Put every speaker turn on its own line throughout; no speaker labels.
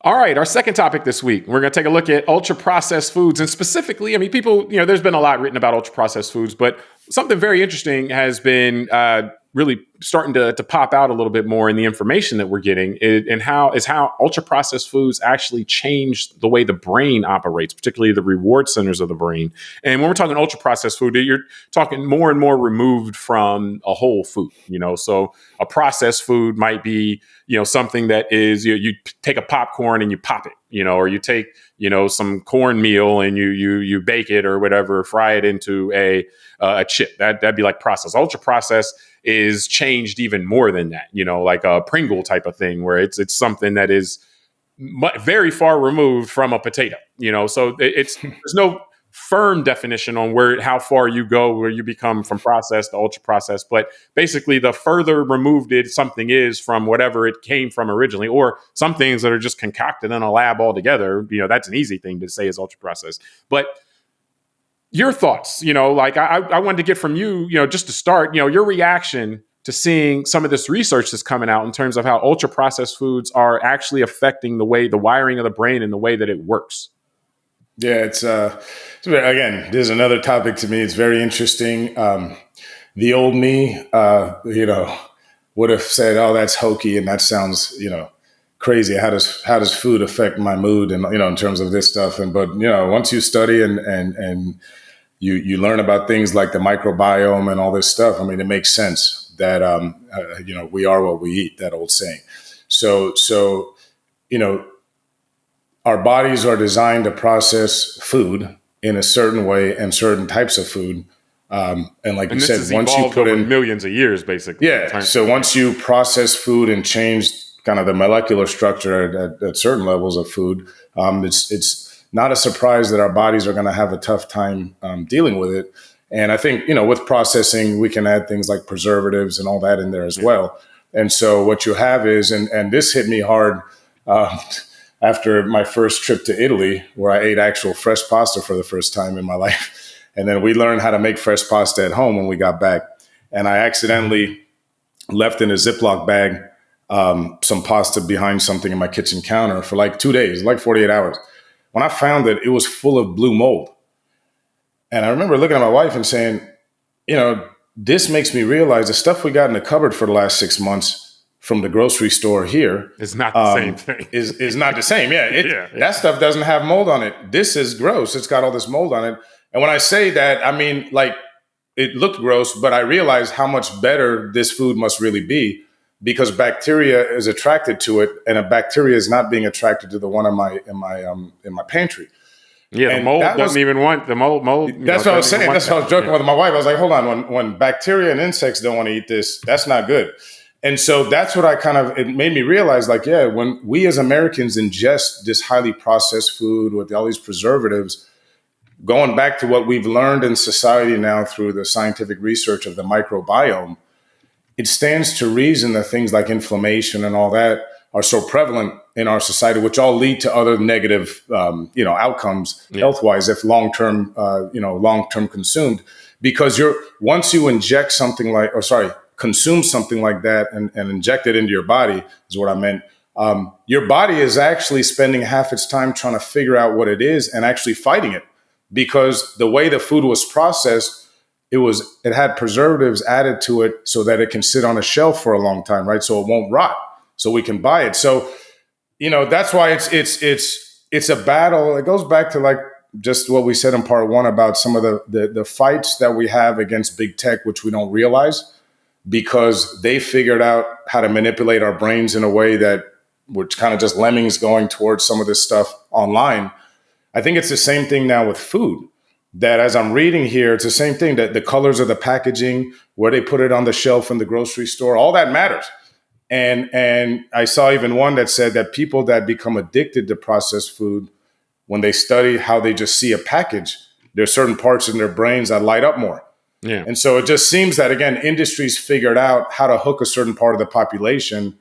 All right, our second topic this week, we're going to take a look at ultra processed foods. And specifically, I mean, people, there's been a lot written about ultra processed foods, but something very interesting has been really starting to pop out a little bit more in the information that we're getting, and how ultra processed foods actually change the way the brain operates, particularly the reward centers of the brain. And when we're talking ultra processed food, you're talking more and more removed from a whole food. So a processed food might be something that is, you take a popcorn and you pop it, or you take, some cornmeal and you bake it or whatever, fry it into a chip. That'd be like processed. Ultra processed is changed even more than that, like a Pringle type of thing where it's something that is very far removed from a potato, so there's no firm definition on how far you go, where you become from processed to ultra processed. But basically, the further removed something is from whatever it came from originally, or some things that are just concocted in a lab altogether, that's an easy thing to say is ultra processed. But your thoughts, like I wanted to get from you, just to start, your reaction to seeing some of this research that's coming out in terms of how ultra processed foods are actually affecting the wiring of the brain and the way that it works.
Yeah, it's again, this is another topic to me. It's very interesting. The old me, would have said, "Oh, that's hokey," and that sounds, crazy. How does food affect my mood, and in terms of this stuff? But once you study and you learn about things like the microbiome and all this stuff, I mean, it makes sense that we are what we eat. That old saying. So our bodies are designed to process food in a certain way and certain types of food. And like you said, once you put in
millions of years, basically.
Yeah. So once you process food and change kind of the molecular structure at certain levels of food, it's not a surprise that our bodies are going to have a tough time dealing with it. And I think, with processing, we can add things like preservatives and all that in there as well. And so what you have is, and this hit me hard, after my first trip to Italy, where I ate actual fresh pasta for the first time in my life. And then we learned how to make fresh pasta at home when we got back. And I accidentally left in a Ziploc bag some pasta behind something in my kitchen counter for like 2 days, like 48 hours. When I found it was full of blue mold. And I remember looking at my wife and saying, this makes me realize the stuff we got in the cupboard for the last 6 months from the grocery store here
is not the same thing.
is not the same. Yeah, that stuff doesn't have mold on it. This is gross. It's got all this mold on it. And when I say that, I mean, like, it looked gross, but I realized how much better this food must really be, because bacteria is attracted to it, and a bacteria is not being attracted to the one in my pantry.
Yeah, and the mold doesn't even want the mold.
That's what I was saying. That's what I was joking with my wife. I was like, hold on, when bacteria and insects don't want to eat this, that's not good. And so that's what it made me realize, like, yeah, when we as Americans ingest this highly processed food with all these preservatives, going back to what we've learned in society now through the scientific research of the microbiome, it stands to reason that things like inflammation and all that are so prevalent in our society, which all lead to other negative, outcomes health-wise if long-term consumed. Because once you inject something consume something like that and inject it into your body is what I meant. Your body is actually spending half its time trying to figure out what it is and actually fighting it, because the way the food was processed, it had preservatives added to it so that it can sit on a shelf for a long time, right? So it won't rot, so we can buy it. So, that's why it's a battle. It goes back to like just what we said in part one about some of the fights that we have against big tech, which we don't realize, because they figured out how to manipulate our brains in a way that we're kind of just lemmings going towards some of this stuff online. I think it's the same thing now with food, that as I'm reading here, it's the same thing, that the colors of the packaging, where they put it on the shelf in the grocery store, all that matters. And I saw even one that said that people that become addicted to processed food, when they study how they just see a package, there's certain parts in their brains that light up more.
Yeah.
And so it just seems that, again, industries figured out how to hook a certain part of the population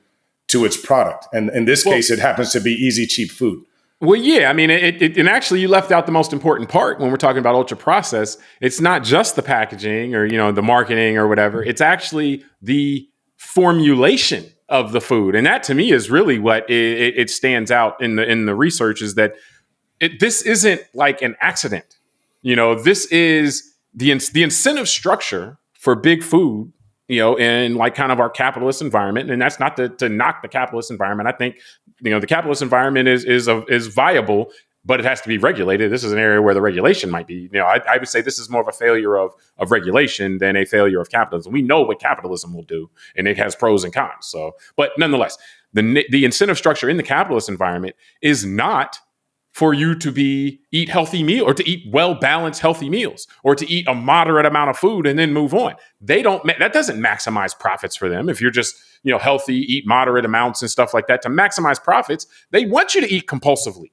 to its product. And in this case, it happens to be easy, cheap food.
Well, yeah, I mean, and actually you left out the most important part when we're talking about ultra processed. It's not just the packaging or, the marketing or whatever. It's actually the formulation of the food. And that to me is really what it stands out in the research, is that this isn't like an accident. This is the incentive structure for big food, in like kind of our capitalist environment. And that's not to knock the capitalist environment. I think, the capitalist environment is viable, but it has to be regulated. This is an area where the regulation might be, I would say this is more of a failure of regulation than a failure of capitalism. We know what capitalism will do, and it has pros and cons. So, but nonetheless, the incentive structure in the capitalist environment is not for you to eat healthy meal, or to eat well-balanced healthy meals, or to eat a moderate amount of food and then move on. That doesn't maximize profits for them. If you're just, healthy, eat moderate amounts and stuff like that, to maximize profits, they want you to eat compulsively.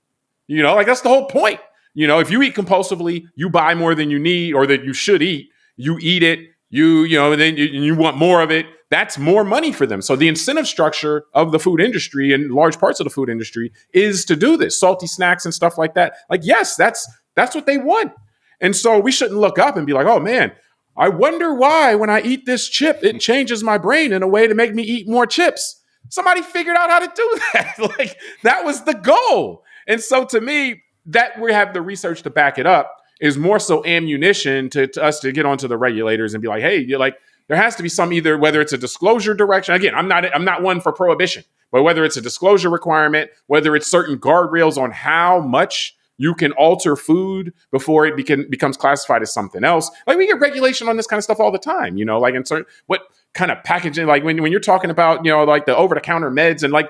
Like that's the whole point. If you eat compulsively, you buy more than you need or that you should eat, you eat it, and then you want more of it. That's more money for them. So the incentive structure of the food industry and large parts of the food industry is to do this, salty snacks and stuff like that. Like, yes, that's what they want. And so we shouldn't look up and be like, oh man, I wonder why when I eat this chip, it changes my brain in a way to make me eat more chips. Somebody figured out how to do that. Like, that was the goal. And so to me, that we have the research to back it up is more so ammunition to us to get onto the regulators and be like, hey, you're like, there has to be some, either whether it's a disclosure direction. Again, I'm not one for prohibition, but whether it's a disclosure requirement, whether it's certain guardrails on how much you can alter food before it becomes classified as something else. Like, we get regulation on this kind of stuff all the time, like in certain, what kind of packaging, like when you're talking about, like the over-the-counter meds and like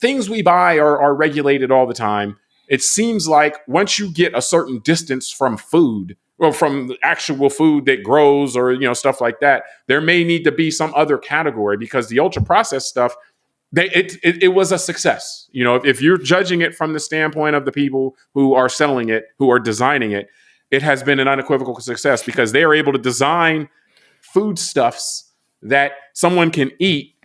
things we buy are regulated all the time. It seems like once you get a certain distance from food, or from the actual food that grows, or stuff like that, there may need to be some other category, because the ultra processed stuff, it was a success. If you're judging it from the standpoint of the people who are selling it, who are designing it, it has been an unequivocal success, because they are able to design foodstuffs that someone can eat.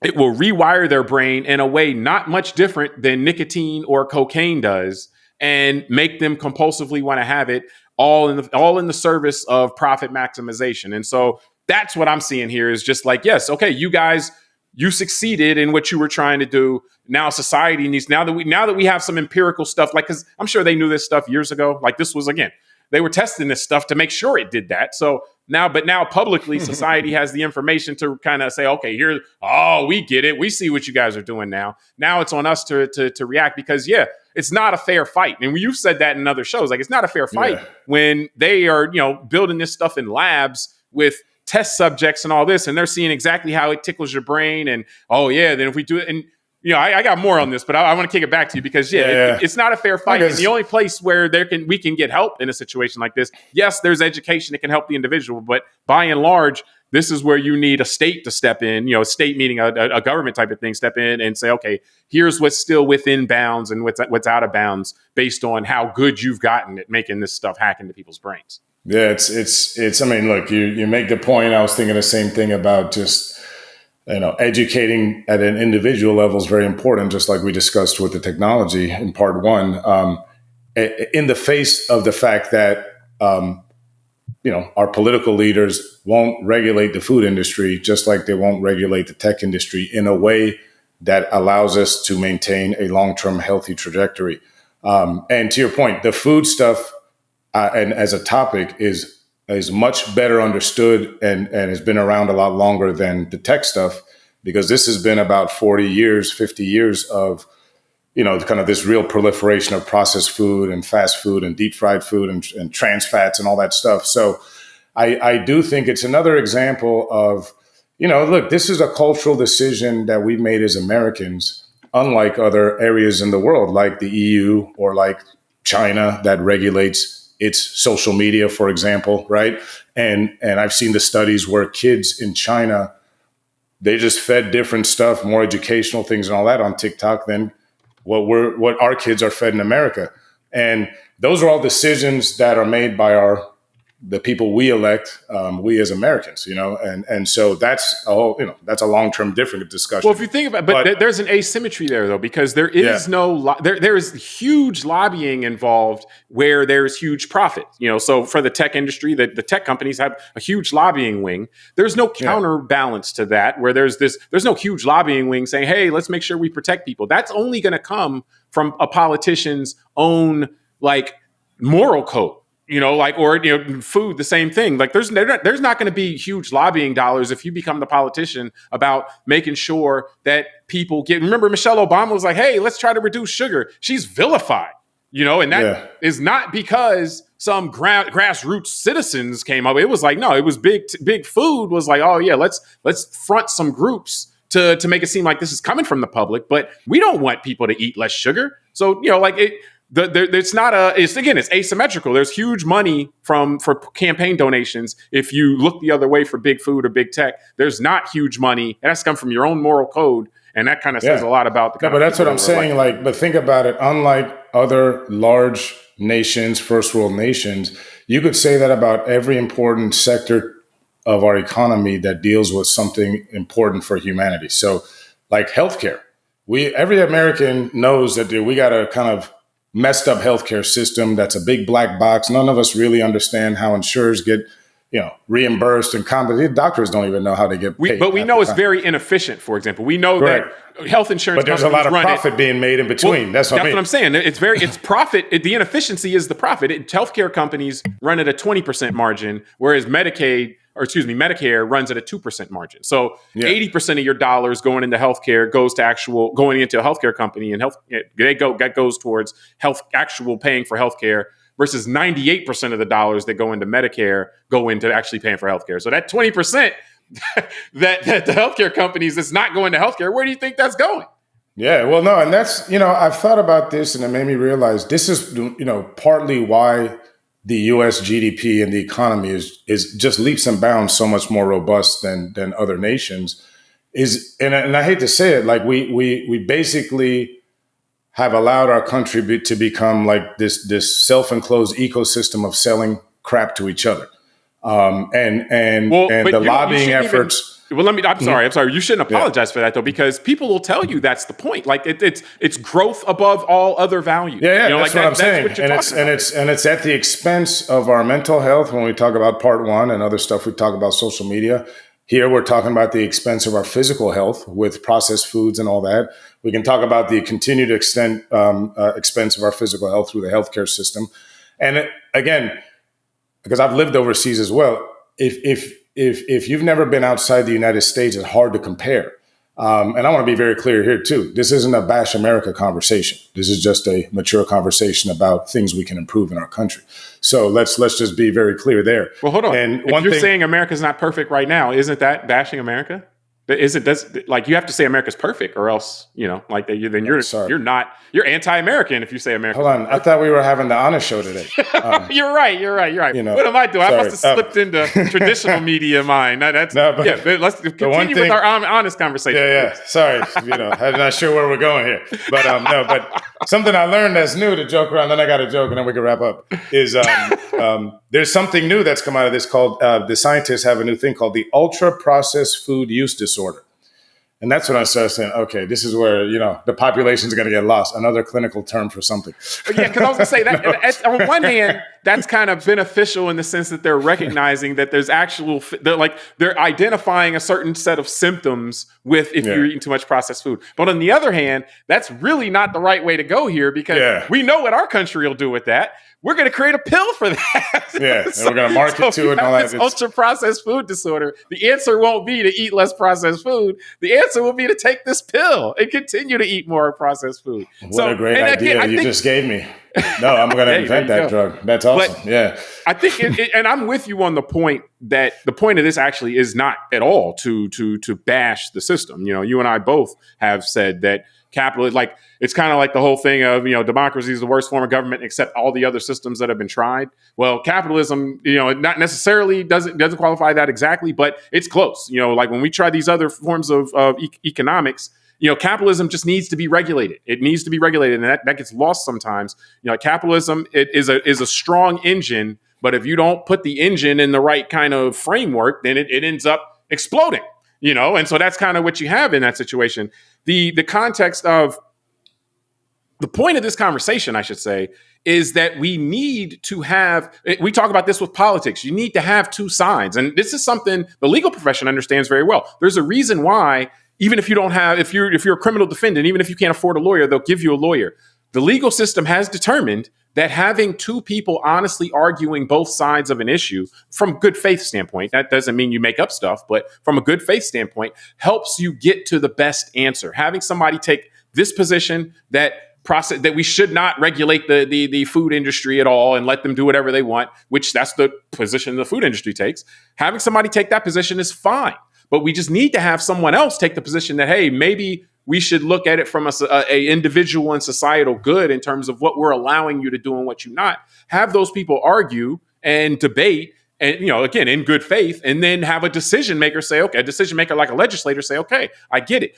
It will rewire their brain in a way not much different than nicotine or cocaine does, and make them compulsively want to have it, all in the service of profit maximization. And so that's what I'm seeing here, is just like, yes, okay, you guys, you succeeded in what you were trying to do. Now society needs, now that we have some empirical stuff, like, because I'm sure they knew this stuff years ago. Like, this was, again, they were testing this stuff to make sure it did that. So now publicly, society has the information to kind of say, okay, we get it. We see what you guys are doing now. Now it's on us to react, because it's not a fair fight. And you've said that in other shows, like, it's not a fair fight when they are, building this stuff in labs with test subjects and all this, and they're seeing exactly how it tickles your brain. And, then if we do it, and I got more on this, but I want to kick it back to you, because it's not a fair fight. And the only place where we can get help in a situation like this, yes, there's education that can help the individual, but by and large, this is where you need a state to step in, a state meaning a government type of thing, step in and say, okay, here's what's still within bounds and what's out of bounds based on how good you've gotten at making this stuff hack into people's brains.
Yeah, it's. I mean, look, you make the point. I was thinking the same thing about just, educating at an individual level is very important, just like we discussed with the technology in part one. In the face of the fact that our political leaders won't regulate the food industry, just like they won't regulate the tech industry in a way that allows us to maintain a long-term healthy trajectory. And to your point, the food stuff and as a topic is much better understood and has been around a lot longer than the tech stuff, because this has been about 40 years, 50 years of, kind of this real proliferation of processed food and fast food and deep fried food and trans fats and all that stuff. So I do think it's another example of, look, this is a cultural decision that we've made as Americans, unlike other areas in the world, like the EU or like China, that regulates its social media, for example, right? And I've seen the studies where kids in China, they just fed different stuff, more educational things and all that on TikTok than what our kids are fed in America. And those are all decisions that are made by our the people we elect, we as Americans, and so that's a whole, that's a long-term different discussion.
Well, if you think about, but there's an asymmetry there though, because there is there is huge lobbying involved where there's huge profit. So for the tech industry, the tech companies have a huge lobbying wing. There's no counterbalance to that, where there's no huge lobbying wing saying, hey, let's make sure we protect people. That's only going to come from a politician's own moral code. Food, the same thing. There's not going to be huge lobbying dollars if you become the politician about making sure that people get. Remember, Michelle Obama was like, "Hey, let's try to reduce sugar." She's vilified, and that is not because some grassroots citizens came up. It was like, no, it was big food was like, oh yeah, let's front some groups to make it seem like this is coming from the public, but we don't want people to eat less sugar. So it's asymmetrical. There's huge money for campaign donations. If you look the other way for big food or big tech, there's not huge money. And that's come from your own moral code. And that kind of says a lot about the.
But that's what I'm saying. But think about it. Unlike other large nations, first world nations, you could say that about every important sector of our economy that deals with something important for humanity. So, like healthcare, every American knows that we got a kind of messed up healthcare system that's a big black box. None of us really understand how insurers get, reimbursed and compensated. Doctors don't even know how they get paid.
But we know it's very inefficient, for example. We know that health insurance
companies, but there's a lot of profit being made in between.
Well,
that's what
I'm saying. It's profit. The inefficiency is the profit. Healthcare companies run at a 20% margin, whereas Medicare runs at a 2% margin. So 80% of your dollars going into healthcare going into a healthcare company, and that goes towards actual paying for healthcare, versus 98% of the dollars that go into Medicare go into actually paying for healthcare. So that 20% that the healthcare companies that's not going to healthcare, where do you think that's going?
Yeah, well, no, and that's, I've thought about this, and it made me realize this is, partly why the U.S. GDP and the economy is just leaps and bounds so much more robust than other nations. And I hate to say it, we basically have allowed our country to become like this self-enclosed ecosystem of selling crap to each other, and the lobbying efforts.
I'm sorry. You shouldn't apologize for that though, because people will tell you that's the point. Like it's growth above all other values.
That's what I'm saying. And it's at the expense of our mental health. When we talk about part one and other stuff, we talk about social media. Here we're talking about the expense of our physical health with processed foods and all that. We can talk about the continued expense of our physical health through the healthcare system. And again, because I've lived overseas as well, if you've never been outside the United States, it's hard to compare. And I want to be very clear here too. This isn't a bash America conversation. This is just a mature conversation about things we can improve in our country. So let's just be very clear there.
Well, hold on. And if you're saying America's not perfect right now, isn't that bashing America? You have to say America's perfect, or else you're anti-American if you say America.
Hold on, I thought we were having the honest show today.
You're right. What am I doing? Sorry. I must have slipped into traditional media mind. Let's continue with our honest conversation.
Yeah. Sorry, I'm not sure where we're going here, but something I learned that's new to joke around. Then I got a joke, and then we can wrap up. Is there's something new that's come out of this called the scientists have a new thing called the ultra processed food use disorder. And that's when I started saying, okay, this is where, the population is going to get lost. Another clinical term for something.
Yeah, because I was going to say that on one hand, that's kind of beneficial in the sense that they're recognizing that there's they're identifying a certain set of symptoms with if you're eating too much processed food. But on the other hand, that's really not the right way to go here, because we know what our country will do with that. We're going to create a pill for that.
Yeah, and we're going to market to it and all that.
Ultra processed food disorder. The answer won't be to eat less processed food. The answer will be to take this pill and continue to eat more processed food.
What a great idea you just gave me. No, I'm going to invent that drug. That's awesome. But
I think, and I'm with you on the point that the point of this actually is not at all to bash the system. You and I both have said that it's kind of like the whole thing of, democracy is the worst form of government except all the other systems that have been tried. Well, capitalism, not necessarily doesn't qualify that exactly, but it's close. When we try these other forms of economics, capitalism just needs to be regulated. It needs to be regulated, and that gets lost sometimes. Capitalism is a strong engine, But if you don't put the engine in the right kind of framework, then it ends up exploding, and so that's kind of what you have in that situation. The context of the point of this conversation, I should say, is that we need to have, we talk about this with politics, you need to have two sides. And this is something the legal profession understands very well. There's a reason why, even if you don't have, if you're a criminal defendant, even if you can't afford a lawyer, they'll give you a lawyer. The legal system has determined that having two people honestly arguing both sides of an issue from good faith standpoint, that doesn't mean you make up stuff, but from a good faith standpoint, helps you get to the best answer. Having somebody take this position that we should not regulate the food industry at all and let them do whatever they want, which that's the position the food industry takes. Having somebody take that position is fine, but we just need to have someone else take the position that, hey, maybe we should look at it from a individual and societal good in terms of what we're allowing you to do and what you're not. Have those people argue and debate, and again, in good faith, and then have a decision maker say, okay, a decision maker like a legislator say, okay, I get it.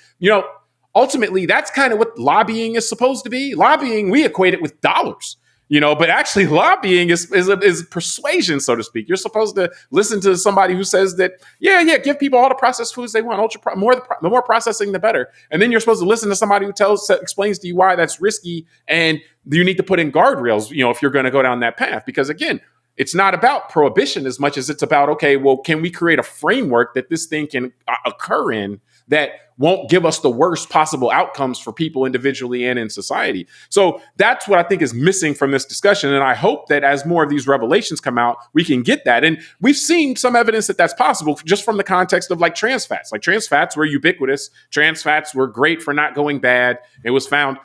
Ultimately, that's kind of what lobbying is supposed to be. Lobbying, we equate it with dollars, but actually lobbying is persuasion, so to speak. You're supposed to listen to somebody who says that, give people all the processed foods they want. The more processing, the better. And then you're supposed to listen to somebody who explains to you why that's risky and you need to put in guardrails, if you're going to go down that path. Because again, it's not about prohibition as much as it's about, okay, well, can we create a framework that this thing can occur in that won't give us the worst possible outcomes for people individually and in society? So that's what I think is missing from this discussion. And I hope that as more of these revelations come out, we can get that. And we've seen some evidence that that's possible just from the context of like trans fats. Like trans fats were ubiquitous. Trans fats were great for not going bad. It was found...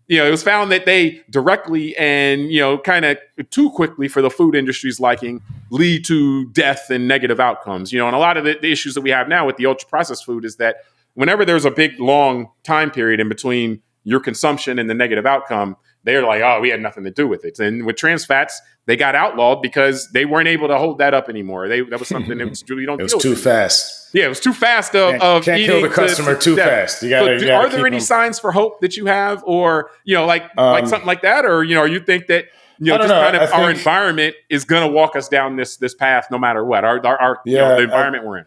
it was found that they directly and, kind of too quickly for the food industry's liking lead to death and negative outcomes. And a lot of the issues that we have now with the ultra processed food is that whenever there's a big, long time period in between your consumption and the negative outcome, they're like, oh, we had nothing to do with it. And with trans fats, they got outlawed because they weren't able to hold that up anymore. That was something that was really don't.
It was too fast.
Yeah, it was too fast.
Can't kill the customer too fast. You gotta
are there any signs for hope that you have, or like something like that, or you think that our environment is going to walk us down this path no matter what? The environment we're in.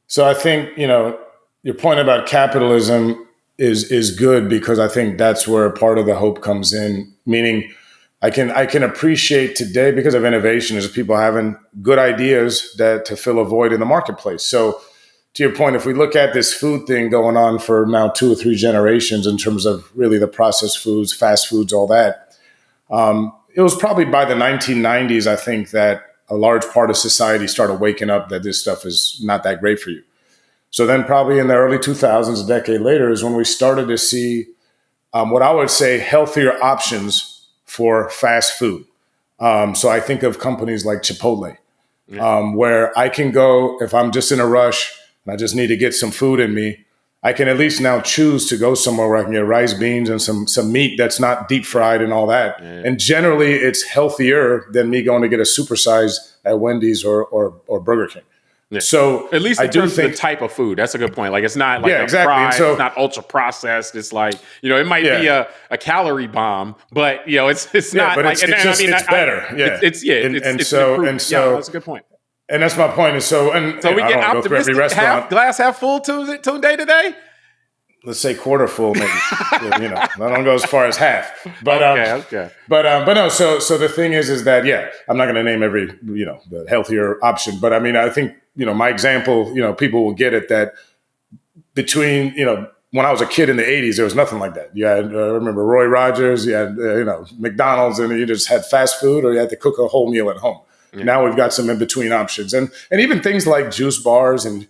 So I think your point about capitalism is good, because I think that's where part of the hope comes in. Meaning, I can appreciate today, because of innovation, is people having good ideas to fill a void in the marketplace. So to your point, if we look at this food thing going on for now 2 or 3 generations in terms of really the processed foods, fast foods, all that, it was probably by the 1990s, I think, that a large part of society started waking up that this stuff is not that great for you. So then probably in the early 2000s, a decade later, is when we started to see what I would say healthier options for fast food. So I think of companies like Chipotle, where I can go, if I'm just in a rush and I just need to get some food in me, I can at least now choose to go somewhere where I can get rice, beans, and some meat that's not deep fried and all that. Yeah. And generally, it's healthier than me going to get a supersize at Wendy's or Burger King.
Yeah.
So
at least in terms of the type of food, that's a good point. Like it's not like fried, so, it's not ultra processed. It's like it might be a calorie bomb, but it's not.
But
like,
it's better.
So that's a good point.
And that's my point. So we
get optimistic. Glass half full Tunde today.
Let's say quarter full, maybe. I don't go as far as half. But
okay.
But no. So the thing is that I'm not going to name every the healthier option, but I think my example, people will get it that between when I was a kid in the 80s, there was nothing like that. You had I remember Roy Rogers, you had McDonald's, and you just had fast food, or you had to cook a whole meal at home. Yeah. Now we've got some in between options, and even things like juice bars and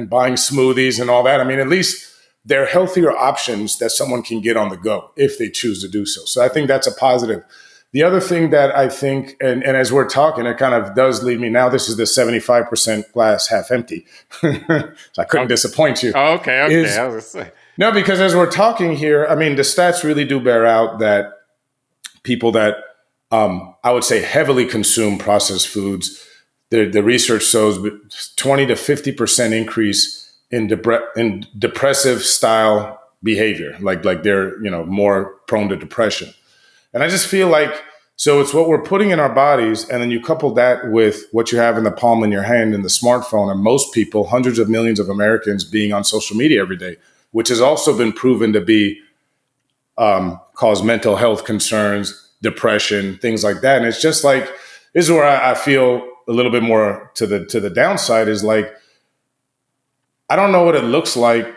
buying smoothies and all that. At least they're healthier options that someone can get on the go if they choose to do so. So I think that's a positive. The other thing that I think, and as we're talking, it kind of does lead me now, this is the 75% glass half empty. So I couldn't disappoint you.
Oh, okay. I was going to say.
No, because as we're talking here, the stats really do bear out that people that I would say heavily consume processed foods, the research shows 20 to 50% increase in depressive style behavior, like they're more prone to depression. And I just feel like So it's what we're putting in our bodies, and then you couple that with what you have in the palm of your hand in the smartphone, and most people, hundreds of millions of Americans, being on social media every day, which has also been proven to be cause mental health concerns, depression, things like that. And it's just like, this is where I feel a little bit more to the downside is like, I don't know what it looks like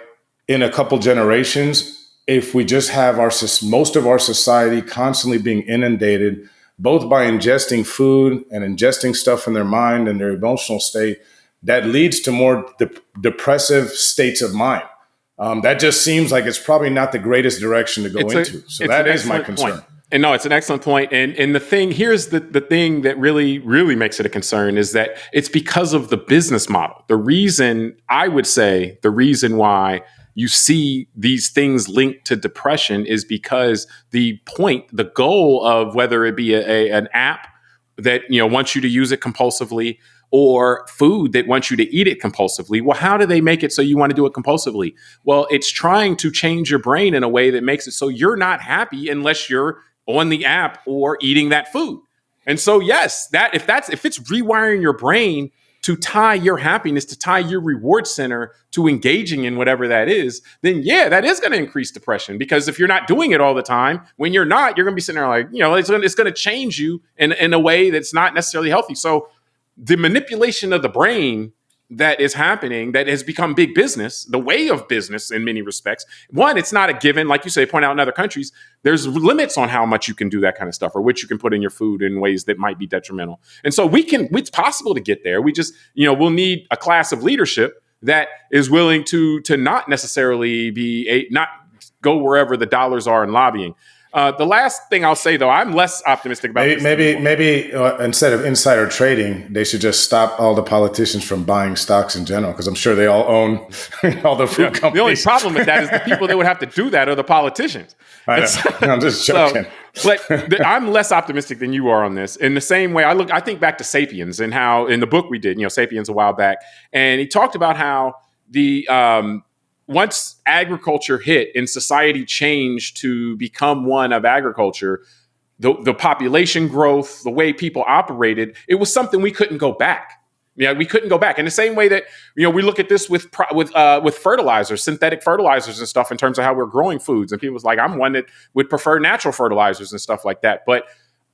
in a couple generations if we just have most of our society constantly being inundated both by ingesting food and ingesting stuff in their mind and their emotional state that leads to more depressive states of mind. That just seems like it's probably not the greatest direction to go into. So that is my concern.
Point. And no, it's an excellent point. And the thing, here's the thing that really, really makes it a concern is that it's because of the business model. The reason why you see these things linked to depression is because the goal of whether it be an app that wants you to use it compulsively or food that wants you to eat it compulsively. Well, how do they make it so you want to do it compulsively? Well, it's trying to change your brain in a way that makes it so you're not happy unless you're on the app or eating that food. And so, yes, if it's rewiring your brain to tie your happiness, to tie your reward center to engaging in whatever that is, then yeah, that is going to increase depression. Because if you're not doing it all the time, when you're not, you're going to be sitting there like, it's going to change you in a way that's not necessarily healthy. So the manipulation of the brain that is happening, that has become big business, the way of business in many respects. One, it's not a given, like you say, point out in other countries, there's limits on how much you can do that kind of stuff or what you can put in your food in ways that might be detrimental. And so it's possible to get there. We just, we'll need a class of leadership that is willing to not necessarily not go wherever the dollars are in lobbying. The last thing I'll say, though, I'm less optimistic about
maybe instead of insider trading, they should just stop all the politicians from buying stocks in general, because I'm sure they all own all the food companies.
The only problem with that is the people that would have to do that are the politicians.
I know. I'm just joking.
I'm less optimistic than you are on this. In the same way, I think back to Sapiens and how in the book we did, Sapiens a while back, and he talked about how the once agriculture hit and society changed to become one of agriculture, the population growth, the way people operated, it was something we couldn't go back. We couldn't go back. In the same way that we look at this with fertilizers, synthetic fertilizers and stuff in terms of how we're growing foods. And people's like, I'm one that would prefer natural fertilizers and stuff like that. But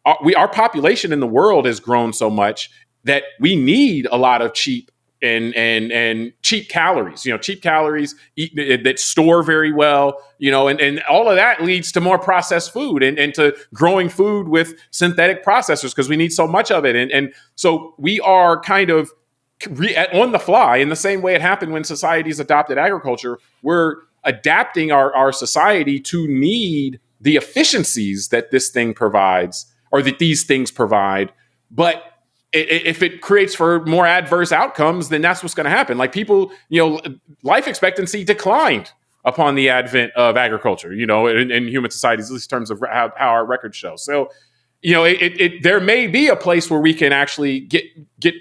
our population in the world has grown so much that we need a lot of cheap and cheap calories, that store very well, and all of that leads to more processed food and to growing food with synthetic processors because we need so much of it. And so we are kind of on the fly in the same way it happened when societies adopted agriculture. We're adapting our society to need the efficiencies that this thing provides or that these things provide. But if it creates for more adverse outcomes, then that's what's going to happen. Like people, life expectancy declined upon the advent of agriculture, in human societies, at least in terms of how our records show. So, there may be a place where we can actually get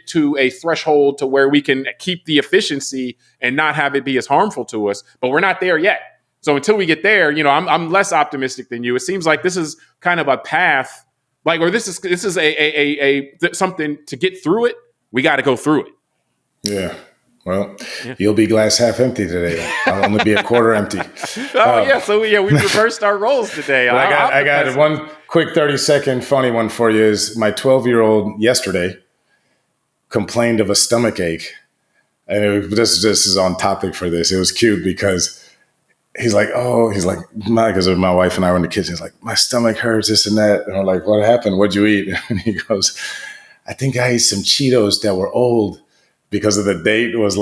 to a threshold to where we can keep the efficiency and not have it be as harmful to us, but we're not there yet. So until we get there, I'm less optimistic than you. It seems like this is kind of a path. This is a something to get through it. We got to go through it.
Yeah. Well, You'll be glass half empty today. I'll only be a quarter empty.
So we reversed our roles today.
I got one quick 30-second funny one for you. Is my 12-year-old yesterday complained of a stomach ache, and this is on topic for this. It was cute because he's like, because my wife and I were in the kitchen. He's like, my stomach hurts, this and that. And I'm like, what happened? What'd you eat? And he goes, I think I ate some Cheetos that were old because of the date was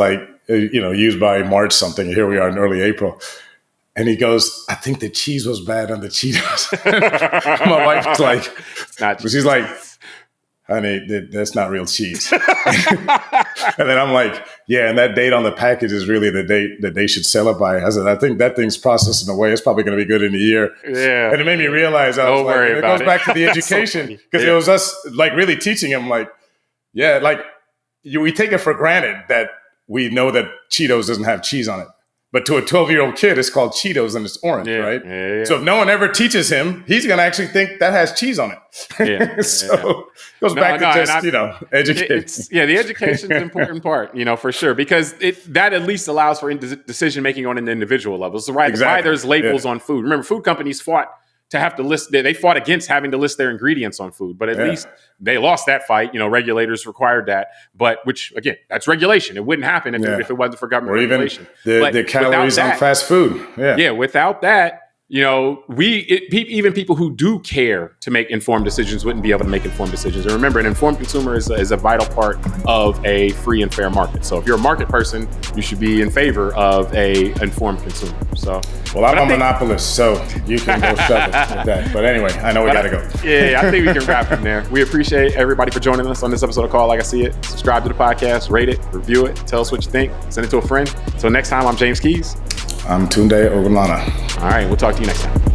used by March something. Here we are in early April. And he goes, I think the cheese was bad on the Cheetos. My wife's like, she's like, honey, that's not real cheese. And then I'm like, yeah, and that date on the package is really the date that they should sell it by. I said, I think that thing's processed in a way it's probably going to be good in a year.
Yeah.
And it made me realize, it goes back to the education, because it was us really teaching him we take it for granted that we know that Cheetos doesn't have cheese on it. But to a 12-year-old kid, it's called Cheetos and it's orange, right?
Yeah.
So if no one ever teaches him, he's going to actually think that has cheese on it. So it goes back to just, education.
The education is an important part, for sure, because that at least allows for decision making on an individual level. So why there's labels on food. Remember, food companies fought to have to list, they fought against having to list their ingredients on food, but at least they lost that fight. Regulators required that, but which again, that's regulation. It wouldn't happen if it wasn't for government regulation.
Even the calories on fast food.
Without that, even people who do care to make informed decisions wouldn't be able to make informed decisions. And remember, an informed consumer is a vital part of a free and fair market. So if you're a market person, you should be in favor of a informed consumer. So,
I'm a monopolist, so you can go shove it with that. But anyway, I know we got to go.
I think we can wrap from there. We appreciate everybody for joining us on this episode of Call Like I See It. Subscribe to the podcast, rate it, review it, tell us what you think, send it to a friend. Until next time, I'm James Keys.
I'm Tunde Ogunlana.
All right, we'll talk to you next time.